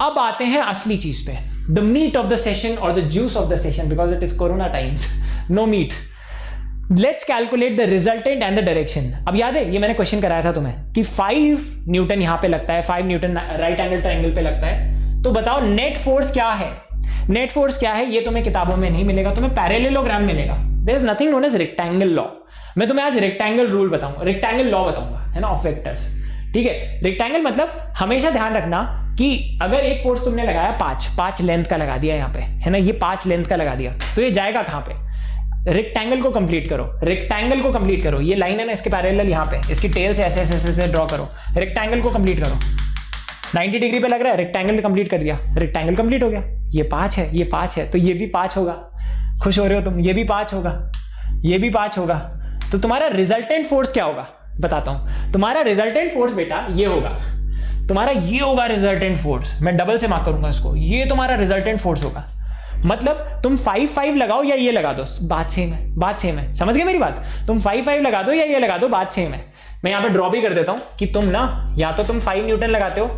अब आते हैं असली चीज पे, the meat of the session और the juice of the session, because it is corona times, no meat. Let's calculate the resultant and the direction. अब याद है ये मैंने क्वेश्चन कराया था तुम्हें कि 5 न्यूटन यहां पे लगता है, 5 न्यूटन राइट एंगल ट्रायंगल पे लगता है, तो बताओ नेट फोर्स क्या है। नेट फोर्स क्या है ये तुम्हें किताबों में नहीं मिलेगा, तुम्हें पैरेललोग्राम मिलेगा। There is nothing known as rectangle law. मैं तुम्हें आज रेक्टेंगल रूल बताऊंगा, रेक्टेंगल लॉ बताऊंगा, है ना, ऑफ वेक्टर्स। ठीक है, रेक्टेंगल मतलब हमेशा ध्यान रखना कि अगर एक फोर्स तुमने लगाया 5 लेंथ का लगा दिया यहाँ पे, है ना, ये 5 लेंथ का लगा दिया, तो ये जाएगा कहां पे? रेक्टेंगल को कंप्लीट करो, रेक्टेंगल को कंप्लीट करो। ये लाइन है ना इसके पैरेलल, यहाँ पे इसकी टेल से ऐसे ऐसे ड्रॉ करो, रेक्टेंगल को कंप्लीट करो। 90 डिग्री पे लग रहा है, रेक्टेंगल कंप्लीट कर दिया, रेक्टेंगल कंप्लीट हो गया। ये 5 है, ये 5 है, तो ये भी 5 होगा। खुश हो रहे हो तुम? ये भी 5 होगा, ये भी 5 होगा। तो तुम्हारा रिजल्टेंट फोर्स क्या होगा बताता हूं। तुम्हारा रिजल्टेंट फोर्स बेटा ये होगा, तुम्हारा ये होगा रिजल्टेंट फोर्स। मैं डबल से मार्क करूंगा इसको, ये तुम्हारा रिजल्टेंट फोर्स होगा। मतलब तुम 5 लगाओ या ये लगा दो, बात सेम है, बात सेम है। समझ गए मेरी बात? तुम 5 लगा दो या ये लगा दो, बात सेम है। मैं यहां पे ड्रॉ भी कर देता हूं कि तुम ना या तो तुम 5 न्यूटन लगाते हो,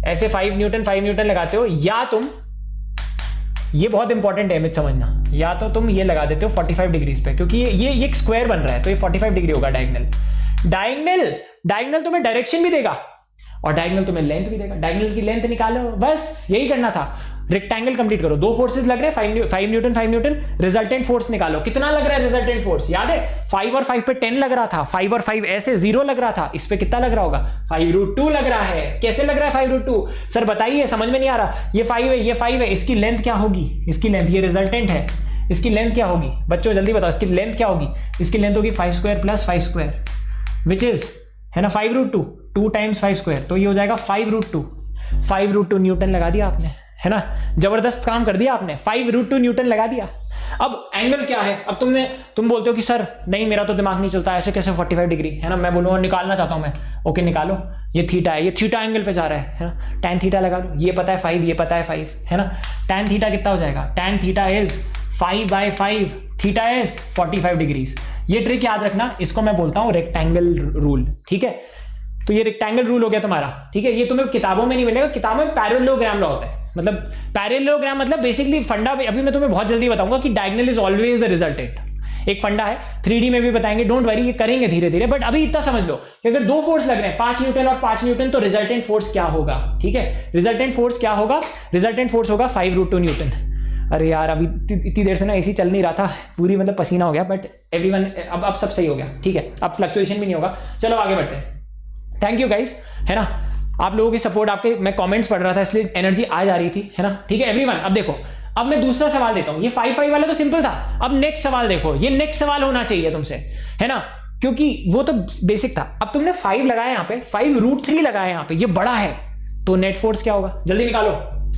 ऐसे 5 न्यूटन लगाते हो, या तुम, ये बहुत इंपॉर्टेंट है इमेज समझना, या तो तुम ये लगा देते हो 45 डिग्रीज पे, क्योंकि ये एक स्क्वायर बन रहा है, तो ये 45 डिग्री होगा डायगोनल। डायगोनल तुम्हें डायरेक्शन भी देगा और डायगोनल तुम्हें लेंथ भी देगा। डायगोनल की लेंथ निकालो, बस यही करना था। रेक्टेंगल कंप्लीट करो, 2 फोर्सेस लग रहे हैं, 5 न्यूटन, रिजल्टेंट फोर्स निकालो। कितना लग रहा है रिजल्टेंट फोर्स? याद है 5 और 5 पे 10 लग रहा था, 5 और 5 ऐसे 0 लग रहा था, इस पे कितना लग रहा होगा? 5√2 लग रहा है। कैसे लग रहा है 5√2? सर बताइए, समझ में नहीं आ रहा। ये 5 है, ये 5 है, इसकी लेंथ क्या होगी? इसकी लेंथ, ये रिजल्टेंट है, इसकी लेंथ क्या होगी? बच्चों जल्दी बताओ, इसकी लेंथ क्या होगी? इसकी लेंथ होगी 5² + 5² विच इज, है ना, 5√2, 2 टाइम्स 5², तो ये हो जाएगा 5√2। 5√2 न्यूटन लगा दिया आपने, है ना, जबरदस्त काम कर दिया आपने, 5√2 न्यूटन लगा दिया। अब एंगल क्या है? अब तुम बोलते हो कि सर नहीं मेरा तो दिमाग नहीं चलता, ऐसे कैसे 45 डिग्री, है ना, मैं बोलूँगा निकालना चाहता हूं मैं। ओके निकालो, ये थीटा है, ये थीटा एंगल पे जा रहा है ना, tan थीटा लगा दो। ये पता है 5, ये पता है 5, है ना, tan थीटा कितना हो जाएगा? tan theta is 5/5, theta is 45 degrees. ये ट्रिक याद रखना, इसको मैं बोलता हूं रेक्टेंगल रूल। ठीक है, तो ये रेक्टेंगल रूल हो गया तुम्हारा। ठीक है, ये तुम्हें किताबों में नहीं मिलेगा, किताबों में पैरेललोग्राम लॉ होता है। मतलब पैरेललोग्राम मतलब बेसिकली फंडा, अभी मैं तुम्हें बहुत जल्दी बताऊंगा कि diagonal is always the resultant. एक फंडा है, 3D में भी बताएंगे, डोंट वरी, ये करेंगे धीरे धीरे, बट अभी इतना समझ लो कि अगर 2 फोर्स लग रहे हैं, 5 न्यूटन और 5 न्यूटन, तो रिजल्टेंट फोर्स क्या होगा? ठीक है, रिजल्टेंट फोर्स क्या होगा? रिजल्टेंट फोर्स होगा 5√2 न्यूटन। अरे यार अभी इतनी देर से ना एसी चल नहीं रहा था, पूरी मतलब पसीना हो गया, बट एवरीवन अब सब सही हो गया। ठीक है, अब फ्लक्चुएशन भी नहीं होगा। चलो आगे बढ़ते हैं। थैंक यू गाइस, है ना, आप लोगों की सपोर्ट, आपके मैं कमेंट्स पढ़ रहा था इसलिए एनर्जी आ जा रही थी, है ना। ठीक है एवरीवन, अब देखो, अब मैं दूसरा सवाल देता हूं। ये 5 वाला तो सिंपल था, अब नेक्स्ट सवाल देखो, ये नेक्स्ट सवाल होना चाहिए तुमसे, है ना, क्योंकि वो तो बेसिक था। अब तुमने 5 लगाया यहाँ पे, 5√3 लगाया यहाँ पे, ये बड़ा है, तो नेट फोर्स क्या होगा? जल्दी निकालो,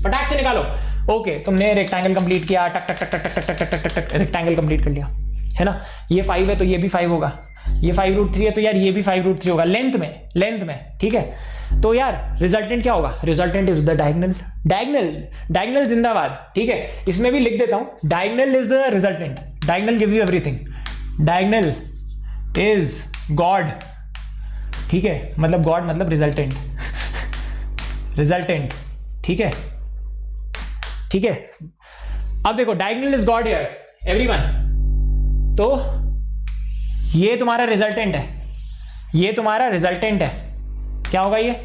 फटाक से निकालो। ओके, तुमने रेक्टेंगल कंप्लीट किया, टक टक टक टक टक टक टक टक टक, रेक्टेंगल कंप्लीट कर लिया, है ना। ये 5 है तो ये भी 5 होगा, ये 5√3 है तो यार ये भी 5√3 होगा लेंथ में। ठीक है, तो यार रिजल्टेंट क्या होगा? रिजल्टेंट इज द डायगोनल जिंदाबाद। ठीक है, इसमें भी लिख देता हूं, diagonal is the resultant, diagonal gives you everything, diagonal is God. ठीक है, मतलब गॉड मतलब रिजल्टेंट ठीक है, ठीक है। अब देखो, diagonal is God here everyone, तो ये तुम्हारा रिजल्टेंट है, ये तुम्हारा रिजल्टेंट है। क्या होगा ये?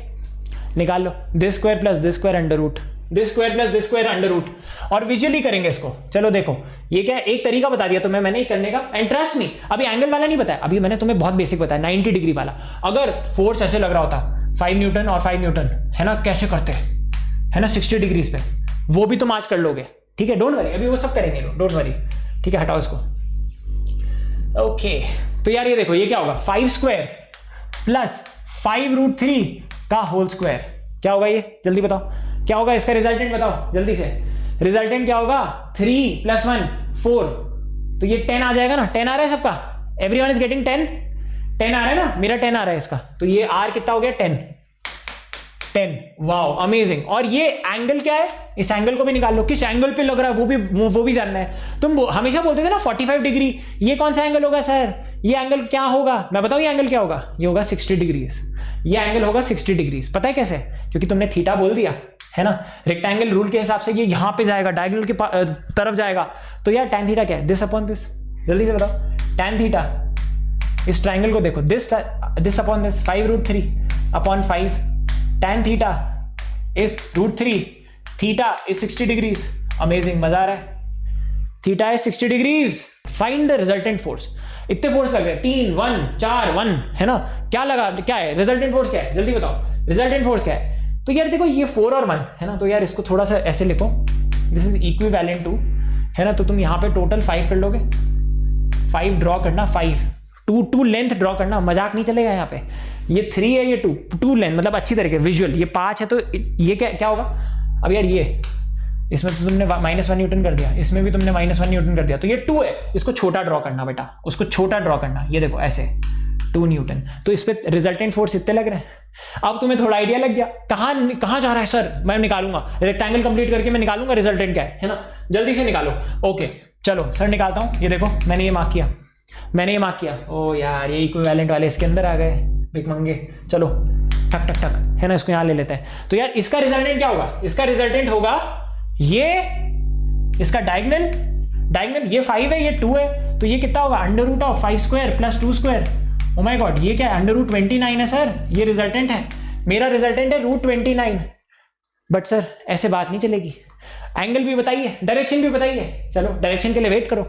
निकाल लो, this square plus this square under root, this square plus this square under root, और विजुअली करेंगे इसको। चलो देखो, ये क्या है, एक तरीका बता दिया तुम्हें मैंने करने का, एंड ट्रस्ट मी, अभी एंगल वाला नहीं बताया, अभी मैंने तुम्हें बहुत बेसिक बताया, 90 डिग्री वाला। अगर फोर्स ऐसे लग रहा होता 5 न्यूटन और 5 न्यूटन, है ना, कैसे करते हैं, है ना, 60 डिग्रीज पे, वो भी तुम आज कर लोगे। ठीक है, डोंट वरी, अभी वो सब करेंगे, डोंट वरी। ठीक है, हटाओ इसको। ओके, तो यार ये देखो, ये क्या होगा? 5² प्लस 5√3 का होल स्क्वायर, क्या होगा ये? जल्दी बताओ क्या होगा इसका रिजल्टेंट, बताओ जल्दी से। रिजल्टेंट क्या होगा? 3 + 1 4, तो ये 10 आ जाएगा ना। 10 आ रहा है सबका? एवरीवन इज गेटिंग 10 आ रहा है ना, मेरा 10 आ रहा है इसका, तो ये आर कितना हो गया? 10। Wow amazing. और ये एंगल क्या है? इस एंगल को भी निकाल लो, किस एंगल पे लग रहा है वो भी जानना है। तुम हमेशा बोलते थे ना 45 डिग्री, ये कौन सा एंगल होगा सर? ये एंगल क्या होगा? मैं बताऊं ये एंगल क्या होगा? ये होगा 60 डिग्रीज। ये एंगल होगा 60 डिग्रीज। पता है कैसे? क्योंकि तुमने थीटा बोल दिया, है ना। रेक्टेंगल रूल के हिसाब से ये यहां पे जाएगा, डायगोनल के तरफ जाएगा, तो यार tan थीटा क्या है, दिस अपॉन दिस। जल्दी से बताओ, tan थीटा, इस ट्राइंगल को देखो, this upon this, 5√3 upon 5, tan theta is √3, theta is 60 degrees. Amazing, मजा आ रहा है। Theta is 60 degrees, find the resultant force. इतने फोर्स लग रहे हैं, 3 1 4 1, है ना। क्या लगा, क्या है रिजल्टेंट फोर्स, क्या है जल्दी बताओ, रिजल्टेंट फोर्स क्या है। तो यार देखो ये 4 और 1 है ना, तो यार इसको थोड़ा सा ऐसे लिखो, दिस इज इक्विवेलेंट टू, है ना। तो तुम यहां पे टोटल 5 कर लोगे, 5 ड्रॉ करना, 5 2 लेंथ ड्रॉ करना, मजाक नहीं चलेगा यहाँ पे। ये 3 है, ये 2 लेंथ, मतलब अच्छी तरीके विजुअल। ये 5 है तो ये क्या होगा। अब यार ये इसमें तो तुमने -1 न्यूटन कर दिया, इसमें भी तुमने -1 न्यूटन कर दिया, तो ये 2 है, इसको छोटा ड्रॉ करना बेटा, उसको छोटा ड्रॉ करना। ये देखो ऐसे 2 न्यूटन, तो इस पे रिजल्टेंट फोर्स इतने लग रहे हैं। अब तुम्हें थोड़ा आइडिया लग गया कहां जा रहा है सर, मैं निकालूंगा रेक्टेंगल कंप्लीट करके, मैं निकालूंगा रिजल्टेंट क्या है ना। जल्दी से निकालो। ओके चलो सर निकालता हूं। ये देखो मैंने ये मार्क किया, ओ यार ये इक्विवेलेंट वाले इसके अंदर आ गए भिखमंगे। चलो ठक ठक ठक, है ना, इसको यहां ले लेते हैं। तो यार इसका रिजल्टेंट क्या होगा, इसका रिजल्टेंट होगा ये, इसका डायगोनल ये 5 है, ये 2 है, तो ये कितना होगा, √5² + 2²। ओ माय गॉड, ये क्या है, √29 है सर, ये रिजल्टेंट है, मेरा रिजल्टेंट है √29। बट सर ऐसे बात नहीं चलेगी, एंगल भी बताइए, डायरेक्शन भी बताइए। चलो डायरेक्शन के लिए वेट करो,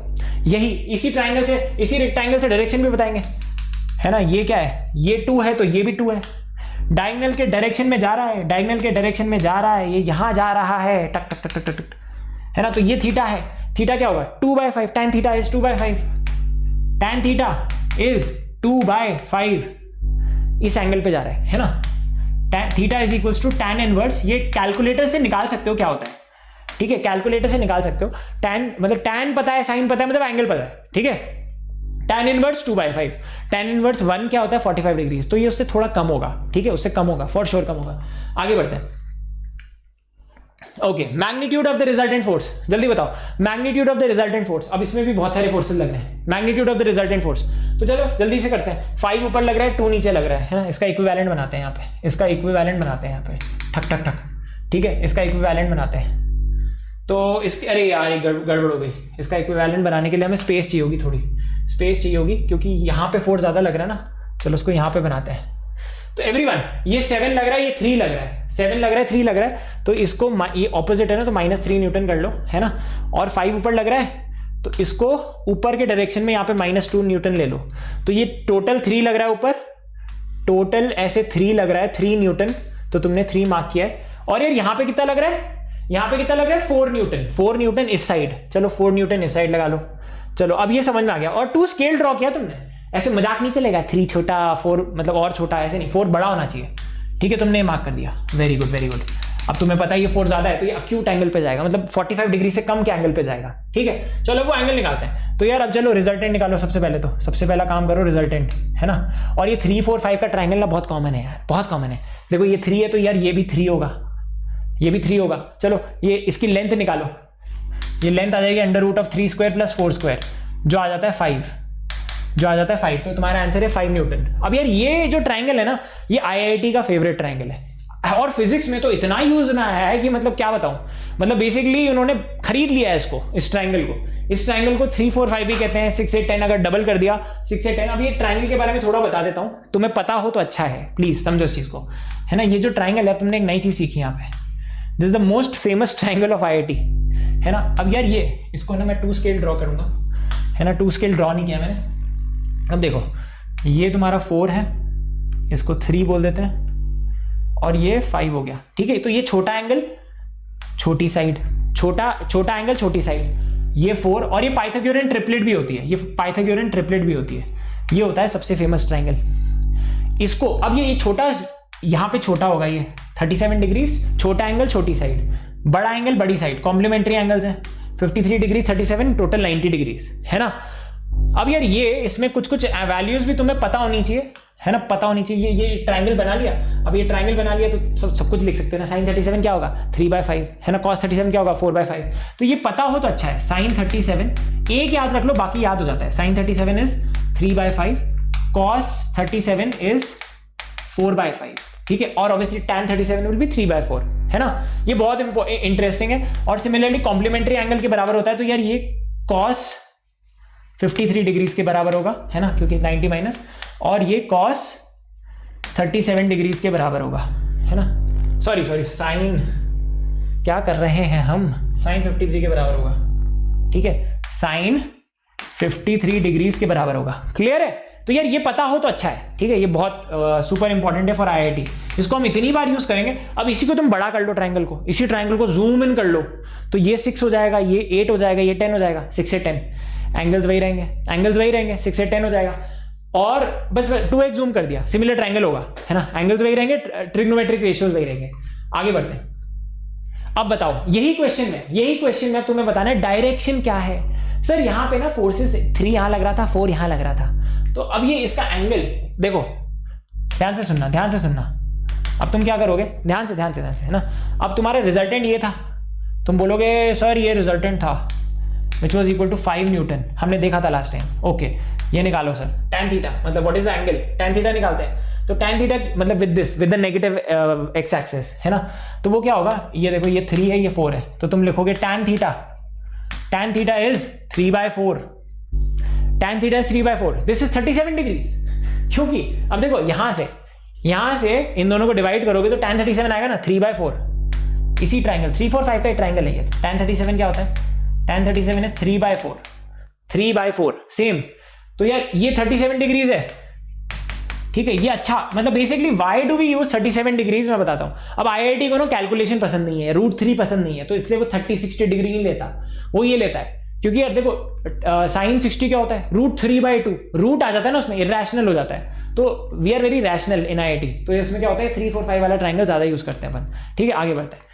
यही इसी ट्राइंगल से, इसी रेक्टेंगल से डायरेक्शन भी बताएंगे, है ना। ये क्या है, ये 2 है तो ये भी 2 है, डायगोनल के डायरेक्शन में जा रहा है, डायगोनल के डायरेक्शन में जा रहा है, ये यहां जा रहा है, टक टक टक टक टक, है ना। तो ये थीटा है, थीटा क्या होगा, 2/5, tan theta is 2/5, tan theta is 2/5, इस एंगल पे जा रहा है ना। Theta is equals to tan inverse, ये कैलकुलेटर से निकाल सकते हो क्या होता है, ठीक है, कैलकुलेटर से निकाल सकते हो। tan मतलब tan पता है, साइन पता है, मतलब एंगल पता है, ठीक है। tan इनवर्स 2/5, tan इनवर्स 1 क्या होता है, 45 डिग्रीज, तो ये उससे थोड़ा कम होगा, ठीक है, उससे कम होगा, फॉर श्योर कम होगा। आगे बढ़ते हैं। Okay, magnitude of the resultant force, जल्दी बताओ magnitude of the resultant force. अब इसमें भी बहुत सारे फोर्सेस लग रहे हैं, magnitude of the resultant force. तो चलो जल्दी से करते हैं, 5 ऊपर लग रहा है, 2 नीचे लग रहा है ना। इसका इक्विवेलेंट बनाते हैं यहाँ पे, इसका इक्विवेलेंट बनाते हैं यहाँ पे, ठक ठक ठक, ठीक है, इसका इक्विवेलेंट बनाते हैं। तो इसकी, अरे यार ये गड़बड़ हो गई, इसका इक्विवेलेंट बनाने के लिए हमें स्पेस चाहिए होगी, थोड़ी स्पेस चाहिए होगी, क्योंकि यहाँ पे फोर्स ज्यादा लग रहा है ना। चलो उसको यहाँ पे बनाते हैं। तो एवरीवन, ये 7 लग रहा है, ये 3 लग रहा है, 7 लग रहा है, 3 लग रहा है, तो इसको ये ऑपोजिट है ना, तो -3 न्यूटन कर लो, है ना। और 5 ऊपर लग रहा है, तो इसको ऊपर के डायरेक्शन में यहाँ पे -2 न्यूटन ले लो, तो ये टोटल 3 लग रहा है ऊपर, टोटल ऐसे 3 लग रहा है, 3 न्यूटन, तो तुमने 3 मार्क किया है। और यार यहाँ पे कितना लग रहा है, यहाँ पे कितना लग रहा है, 4 न्यूटन, 4 न्यूटन इस साइड, चलो 4 न्यूटन इस साइड लगा लो। चलो अब ये समझ में आ गया। और 2 स्केल ड्रॉ किया तुमने, ऐसे मजाक नहीं चलेगा, 3 छोटा 4 मतलब और छोटा, ऐसे नहीं, 4 बड़ा होना चाहिए, ठीक है, तुमने मार्क कर दिया, वेरी गुड वेरी गुड। अब तुम्हें पता है ये 4 ज्यादा है, तो ये अक्यूट एंगल पे जाएगा, मतलब 45 डिग्री से कम के एंगल पे जाएगा, ठीक है। चलो वो एंगल निकालते हैं। तो यार अब चलो रिजल्टेंट निकालो, सबसे पहले तो सबसे पहला काम करो रिजल्टेंट, है ना। और ये 3 4 5 का ट्राइंगल ना बहुत कॉमन है यार, बहुत कॉमन है। देखो ये 3 है, तो यार ये भी 3 होगा, ये भी 3 होगा। चलो ये इसकी लेंथ निकालो, ये लेंथ आ जाएगी √3² + 4², जो आ जाता है 5, जो आ जाता है 5, तो तुम्हारा आंसर है 5 न्यूटन। अब यार ये जो ट्राइंगल है ना, ये IIT का फेवरेट ट्राइंगल है, और फिजिक्स में तो इतना यूज में आया है कि मतलब क्या बताऊं, मतलब बेसिकली उन्होंने खरीद लिया है इसको, इस ट्राइंगल को 3 4 5 भी कहते हैं, 6 8 10 अगर डबल कर दिया 6 8 10। अब ये ट्राइंगल के बारे में थोड़ा बता देता हूं, तुम्हें पता हो तो अच्छा है, प्लीज समझो इस चीज को, है ना। ये जो ट्राइंगल है, तुमने एक नई चीज सीखी यहाँ पे, this is the most famous triangle of IIT, है ना। अब यार ये इसको ना मैं 2 स्केल ड्रॉ करूंगा, है ना, 2 स्केल ड्रॉ नहीं किया मैंने। अब देखो ये तुम्हारा 4 है, इसको 3 बोल देते हैं, और ये 5 हो गया, ठीक है। तो ये छोटा एंगल छोटी साइड, छोटा एंगल छोटी साइड, ये 4, और ये पाइथागोरियन ट्रिपलेट भी होती है, ये पाइथागोरियन ट्रिपलेट भी होती है, ये होता है सबसे फेमस ट्राइंगल। इसको अब ये छोटा, यहां पे छोटा होगा, ये 37 डिग्रीज, छोटा एंगल छोटी साइड, बड़ा एंगल बड़ी साइड, कॉम्प्लीमेंट्री एंगल्स हैं, 53 डिग्री 37, टोटल 90 डिग्रीज, है ना। अब यार ये इसमें कुछ वैल्यूज भी तुम्हें पता होनी चाहिए, है ना, पता होनी चाहिए। ये ट्राइंगल बना लिया, अब ये ट्राइंगल बना लिया तो सब कुछ लिख सकते हैं ना। sin 37 क्या होगा, 3/5, है ना। cos 37 क्या होगा, 4/5। तो ये पता हो तो अच्छा है। sin 37 एक याद रख लो, बाकी याद हो जाता है। sin 37 इज 3/5, cos 37 इज 4/5, ठीक है, और ऑब्वियसली tan 37 विल बी 3/4, है ना। ये बहुत इंटरेस्टिंग है। और सिमिलरली कॉम्प्लीमेंट्री एंगल के बराबर होता है, तो यार ये cos 53 डिग्रीज के बराबर होगा, है ना, क्योंकि 90 माइनस, और ये cos 37 डिग्रीज के बराबर होगा, है ना। सॉरी साइन क्या कर रहे हैं हम, साइन 53 के बराबर होगा, ठीक है, साइन 53 डिग्रीज के बराबर होगा। क्लियर है। तो यार ये पता हो तो अच्छा है, ठीक है, ये बहुत सुपर इंपॉर्टेंट है फॉर आईआईटी। इसको हम इतनी बार यूज करेंगे। अब इसी को तुम बड़ा कर लो, ट्राइंगल को, इसी ट्राइंगल को जूम इन कर लो, तो ये 6 हो जाएगा, ये 8 हो जाएगा, ये 10 हो जाएगा, 6 से 10, एंगल्स वही रहेंगे, 6 से 10 हो जाएगा, और बस 2x जूम कर दिया, सिमिलर ट्राइंगल होगा, है ना, एंगल्स वही रहेंगे, ट्रिग्नोमेट्रिक रेशियोज वही रहेंगे। आगे बढ़ते हैं। अब बताओ, यही क्वेश्चन में तुम्हें बताना है डायरेक्शन क्या है। सर यहाँ पे ना फोर्सेस 3 यहां लग रहा था, 4 यहां लग रहा था, तो अब ये इसका एंगल देखो, ध्यान से सुनना। अब तुम क्या करोगे, ध्यान से, है ना। अब तुम्हारा रिजल्टेंट ये था, तुम बोलोगे सर ये रिजल्टेंट था which was equal to 5 newton, हमने देखा था लास्ट टाइम। ओके, ये निकालो सर, tan थीटा मतलब what is the angle, tan theta निकालते हैं। तो tan थीटा मतलब with the negative X axis, है ना, तो वो क्या होगा, ये देखो, ये 3 है, ये 4 है, तो तुम लिखोगे tan theta is 3/4, tan theta is 3/4, this is 37 degrees. क्योंकि अब देखो यहां से इन दोनों को डिवाइड करोगे तो tan 37 आएगा ना 3/4, इसी ट्राइंगल 3 4 5 का ट्राइंगल है ये। tan 37 क्या होता है, tan 37 इज 3/4 सेम। तो यार ये 37 डिग्रीज है, ठीक है, ये अच्छा, मतलब basically why do we use 37 degrees, मैं बताता हूं। अब आईआईटी को ना कैलकुलेशन पसंद नहीं है, √3 पसंद नहीं है, तो इसलिए वो 30-60 डिग्री नहीं लेता, वो ये लेता है, क्योंकि यार देखो साइन 60 क्या होता है, √3/2, रूट आ जाता है ना उसमें, इरेशनल हो जाता है, तो we are very rational in IIT, तो इसमें क्या होता है 3 4 5 वाला ट्राइंगल ज्यादा यूज करते हैं अपन, ठीक है। आगे बढ़ते हैं।